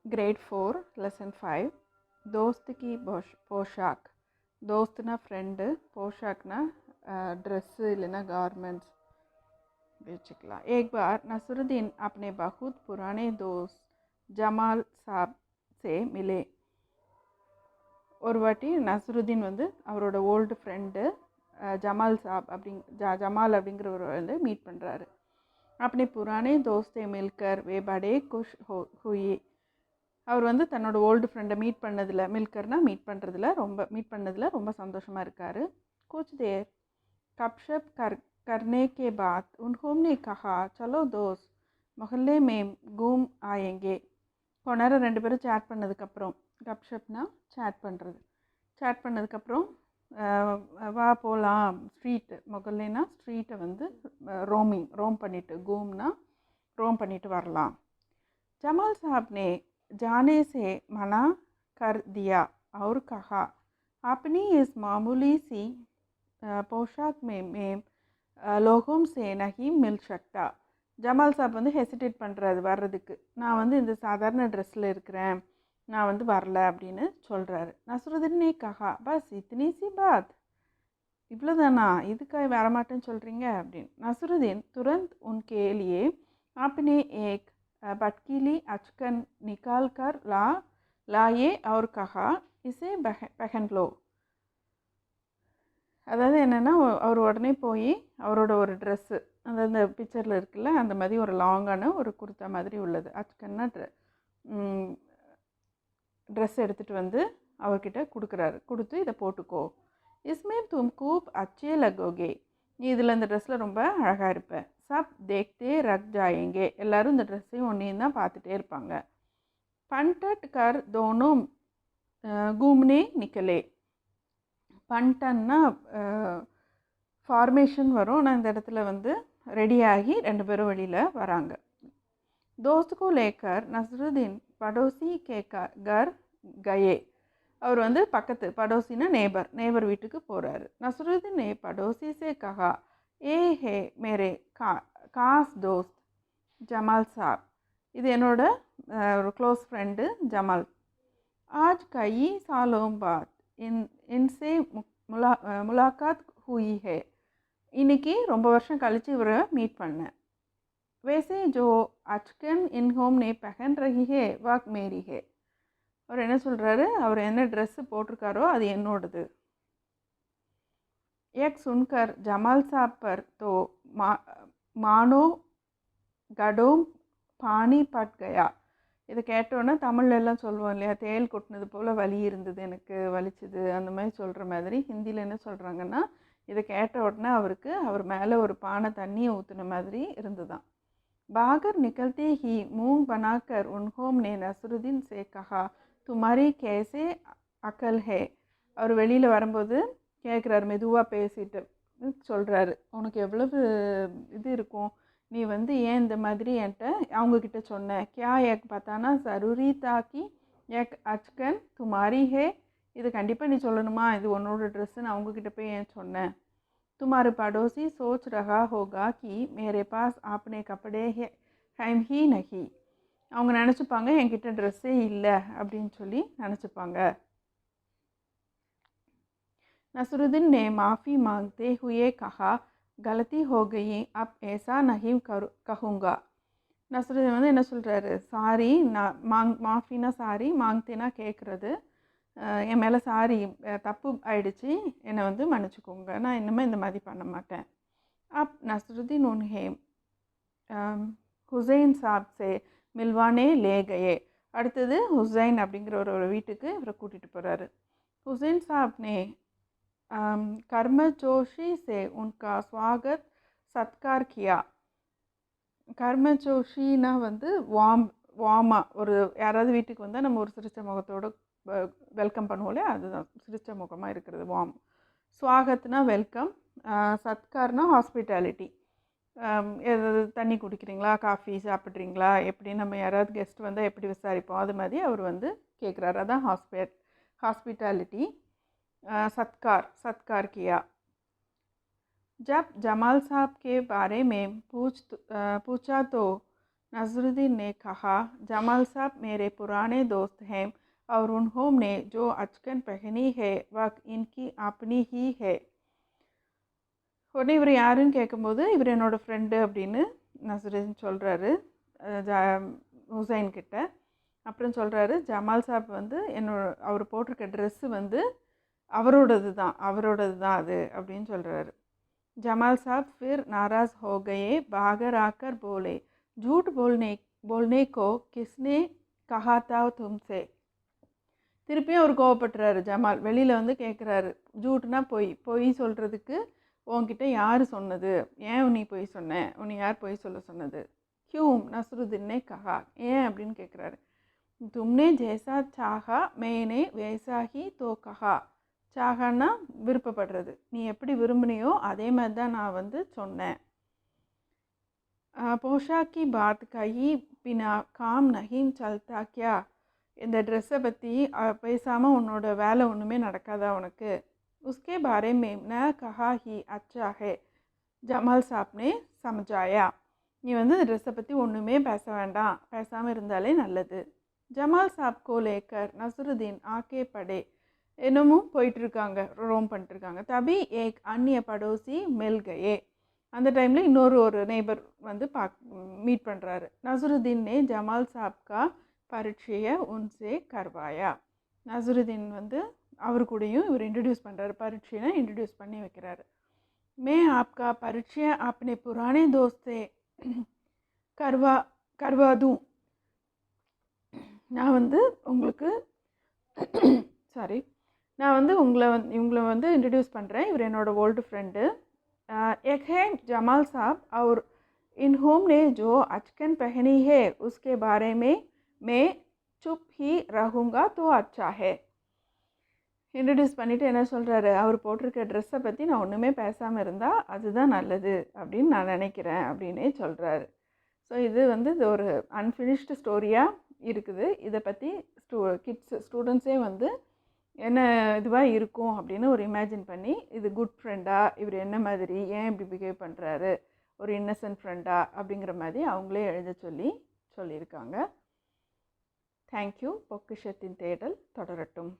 Grade 4 lesson 5 दोस्त की पोशाक दोस्तना फ्रेंड पोशाकना ड्रेस இல்லைன்னா गारमेंट्स बेचकला। एक बार नसरुद्दीन अपने बहुत पुराने दोस्त जमाल साहब से मिले। ஒரு வாட்டி நசருதீன் வந்து அவரோட ஓல்டு ஃப்ரெண்டு ஜமால் சாப் ஜமால் அப்படிங்கிறவர் வந்து மீட் பண்ணுறாரு. अपने पुराने दोस्त से मिलकर वे बड़े खुश हुए। அவர் வந்து தன்னோட ஓல்டு ஃப்ரெண்டை மீட் பண்ணதில் ரொம்ப சந்தோஷமாக இருக்கார். कुछ देर गपशप करने के बाद उन्होंने कहा चलो दोस्त मोहल्ले में घूम आएंगे। கொஞ்ச நேரம் ரெண்டு பேரும் சேட் பண்ணதுக்கப்புறம், கப்ஷப்னா சேட் பண்ணதுக்கப்புறம் வா போகலாம் ஸ்ட்ரீட்டு, மொகல்லேனா ஸ்ட்ரீட்டை வந்து ரோம் பண்ணிவிட்டு, கூம்னா ரோம் பண்ணிவிட்டு வரலாம். जमाल साहब ने जाने से मना कर दिया और कहा अपनी इस मामूली सी पोशाक में लोगों से नहीं मिल सकता। ஜமால் சாப் வந்து ஹெசிடேட் பண்ணுறாரு வர்றதுக்கு. நான் வந்து இந்த சாதாரண ட்ரெஸ்ஸில் இருக்கிறேன், நான் வந்து வரல அப்படின்னு சொல்கிறாரு. நசருதீன் கஹா பஸ் இத்தனி சி பாத், இவ்வளோதானா, இதுக்காக வரமாட்டேன்னு சொல்கிறீங்க அப்படின்னு. நசருதீன் तुरंत उनके लिए अपने एक बटकीली अचकन निकाल कर लाए और कहा इसे पहन लो। அதாவது என்னென்னா, அவர் உடனே போய் அவரோட ஒரு ட்ரெஸ்ஸு, அதாவது இந்த பிக்சரில் இருக்குல்ல அந்த மாதிரி ஒரு லாங்கான ஒரு குர்த்தா மாதிரி உள்ளது, அச்சுக்கன்னா ட்ரெஸ் எடுத்துகிட்டு வந்து அவர்கிட்ட கொடுத்து இதை போட்டுக்கோ. இஸ்மே தும் கூப் அச்சே லகோகே, நீ இதில் இந்த ட்ரெஸ்ஸில் ரொம்ப அழகாக இருப்பேன். சப் தேக்தே ரக் ஜாயேங்கே, எல்லோரும் இந்த ட்ரெஸ்ஸையும் ஒன்றையும் தான் பார்த்துட்டே இருப்பாங்க. பண்டட் கர் தோனும் கூம்னே நிக்கலே. பண்டன்னா ஃபார்மேஷன் வரும், ஆனால் இந்த இடத்துல வந்து ரெடியாகி ரெண்டு பேரும் வெளியில் வராங்க. दोस्त को लेकर नसरुद्दीन पड़ोसी के घर गए। அவர் வந்து பக்கத்து படோசினா நேபர் வீட்டுக்கு போகிறாரு. நசருதீன் ने पड़ोसी से कहा ए है मेरे खास दोस्त जमाल साहब, இது என்னோட ஒரு க்ளோஸ் ஃப்ரெண்டு ஜமால். आज कई सालों बाद इनसे मुलाकात हुई है, இன்னைக்கு ரொம்ப வருஷம் கழித்து இவரை மீட் பண்ணேன். वैसे जो अचकन इनहोम ने पहन रही है वह मेरी है, அவர் என்ன சொல்கிறாரு, அவர் என்ன ட்ரெஸ்ஸு போட்டிருக்காரோ அது என்னோடது. एक सुनकर जमाल साहब पर तो मानो गडों पानी पट गया। இதை கேட்டோன்னே தமிழ்ல எல்லாம் சொல்லுவோம் இல்லையா, தேல் கொட்டினது போல் வலி இருந்தது, எனக்கு வலிச்சுது, அந்த மாதிரி சொல்கிற மாதிரி ஹிந்தியில் என்ன சொல்கிறாங்கன்னா, இதை கேட்ட உடனே அவர் மேலே ஒரு பானை தண்ணியை ஊற்றின மாதிரி இருந்துதான். बाहर निकलते ही मुंह बनाकर उन्होंने नसरुद्दीन से कहा तुम्हारी कैसे अकल है। அவர் வெளியில் வரும்போது கேட்குறாரு, மெதுவாக பேசிட்டு சொல்கிறாரு, உனக்கு எவ்வளவு இது இருக்கும், நீ வந்து ஏன் இந்த மாதிரி என்கிட்ட அவங்கக்கிட்ட சொன்ன. கியா ஏக் பத்தானா சரூரி தாக்கி ஏக் அச்கன் துமாரி ஹே, இது கண்டிப்பாக நீ சொல்லணுமா, இது உன்னோட ட்ரெஸ்ஸுன்னு அவங்கக்கிட்ட போய் ஏன் சொன்னேன். तुम्हारे पड़ोसी सोच रहा होगा कि मेरे पास अपने कपड़े हैं ही नहीं, அவங்க நினச்சிப்பாங்க என்கிட்ட ட்ரெஸ்ஸே இல்லை அப்படின்னு சொல்லி நினச்சிப்பாங்க. नसरुद्दीन ने माफ़ी मांगते हुए कहा गलती हो गई, अब ऐसा नहीं कहूँगा। நசருதீன் வந்து என்ன சொல்கிறாரு, சாரி, நான் மாஃபினா சாரி, மாங்தேனா கேட்குறது, என் மேலே சாரி, தப்பு ஆயிடுச்சு, என்னை வந்து மன்னிச்சுக்கோங்க, நான் இன்னுமே இந்த மாதிரி பண்ண மாட்டேன். அப் நசருதீன் உன்ஹே ஹுசைன் சாப் சே மில்வானே லேகையே, அடுத்தது ஹுசைன் அப்படிங்கிற ஒரு வீட்டுக்கு இவரை கூட்டிகிட்டு போகிறாரு. ஹுசைன் சாப்னே கர்மஜோஷி சே உன்கா ஸ்வாகத் சத்கார் கியா. கர்மஜோஷின்னா வந்து வார்மாக ஒரு யாராவது வீட்டுக்கு வந்தால் நம்ம ஒரு சிரிச்ச முகத்தோடு வெல்கம் பண்ணுவோம்ல, அதுதான் சிரிச்ச முகமாக இருக்கிறது வார்ம். ஸ்வாகத்னா வெல்கம், சத்கார்னா ஹாஸ்பிட்டாலிட்டி, தண்ணி குடிக்கிறீங்களா, காஃபி சாப்பிட்றீங்களா, எப்படி நம்ம யாராவது கெஸ்ட் வந்தால் எப்படி விசாரிப்போம், அது மாதிரி அவர் வந்து கேட்குறாரு, அதான் ஹாஸ்பிட்டாலிட்டி. सत्कार किया। जब जमाल साहब के बारे में पूछा तो नज़रुद्दीन ने कहा, जमाल साहब मेरे पुराने दोस्त हैं और उन्होंने जो अचकन पहनी है वह इनकी अपनी ही है. உடனே இவர் யாருன்னு கேட்கும்போது இவர் என்னோடய ஃப்ரெண்டு அப்படின்னு நசருதீன் சொல்கிறாரு ஹுசைன் கிட்ட. அப்புறம் சொல்கிறாரு, ஜமால் சாப் வந்து அவர் போட்டிருக்க ட்ரெஸ்ஸு வந்து அவரோடது தான் அது அப்படின்னு சொல்கிறாரு. जमाल साहब फिर नाराज़ हो गए. बाहर आकर बोले, झूठ बोलने को किसने कहा था तुमसे. திருப்பியும் அவர் கோவப்படுறாரு. ஜமால் வெளியில் வந்து கேட்குறாரு, ஜூட்னா பொய் சொல்கிறதுக்கு உன்கிட்ட யார் சொன்னது, ஏன் நீ பொய் சொன்ன, உன்னை யார் பொய் சொல்ல சொன்னது. கியூம் நஸ்ருதீனே கஹா, ஏன் அப்படின்னு கேட்குறாரு. தும்னே ஜேசா சாஹா மேனே வேசாஹி தோ கஹா. சாகான்னா விருப்பப்படுறது, நீ எப்படி விரும்பினியோ அதே மாதிரி தான் நான் வந்து சொன்னேன். போஷாக்கி பாத் கஹி பினா காம் நஹீம் சல்தா கியா. இந்த ட்ரெஸ்ஸை பற்றி பேசாமல் உன்னோட வேலை ஒன்றுமே நடக்காதா உனக்கு. உஸ்கே பாரே மேம் ந கஹா ஹி அச்சா ஹே, ஜமால் சாப்னே சமஜாயா. நீ வந்து இந்த ட்ரெஸ்ஸை பற்றி ஒன்றுமே பேச வேண்டாம், பேசாமல் இருந்தாலே நல்லது. ஜமால் சாப் கோ லேக்கர் நசருதீன் ஆக்கே படே. இன்னமும் போயிட்டுருக்காங்க, ரோம் பண்ணிட்டுருக்காங்க. தபி ஏக் அந்நிய படோசி மில் கயே. அந்த டைமில் ஒரு நெய்பர் வந்து மீட் பண்ணுறாரு. நசருதீன் நே ஜமால் சாப் கா பரீட்சையை உன்சே கர்வாயா. நசருதீன் வந்து அவர் கூடயும் இவர் இன்ட்ரடியூஸ் பண்ணுறாரு, பரீட்சையை இன்ட்ரடியூஸ் பண்ணி வைக்கிறாரு. மே ஆப்கா பரீட்சை ஆப்னே புரானே தோஸ்தே கர்வாதும். நான் வந்து உங்களுக்கு இவங்களை வந்து இன்ட்ரடியூஸ் பண்ணுறேன். இவர் என்னோடய ஓல்டு ஃப்ரெண்டு. एक है जमाल साहब और इन्होंने जो अचकन पहनी है उसके बारे में मैं चुप ही रहूँगा तो अच्छा है. இன்ட்ரடியூஸ் பண்ணிவிட்டு என்ன சொல்கிறாரு, அவர் போட்டிருக்க ட்ரெஸ்ஸை பற்றி நான் ஒன்றுமே பேசாமல் இருந்தால் அதுதான் நல்லது அப்படின்னு நான் நினைக்கிறேன் அப்படின்னே சொல்கிறாரு. ஸோ இது வந்து ஒரு அன்ஃபினிஷ்டு ஸ்டோரியாக இருக்குது. இதை பற்றி ஸ்டூடெண்ட்ஸே வந்து என்ன இதுவாக இருக்கும் அப்படின்னு ஒரு இமேஜின் பண்ணி, இது குட் ஃப்ரெண்டா, இவர் என்ன மாதிரி, ஏன் இப்படி பிஹேவ் பண்ணுறாரு, ஒரு இன்னசென்ட் ஃப்ரெண்டா அப்படிங்கிற மாதிரி அவங்களே எழுத சொல்லியிருக்காங்க. தேங்க்யூ. பொக்கிஷத்தின் தேடல் தொடரட்டும்.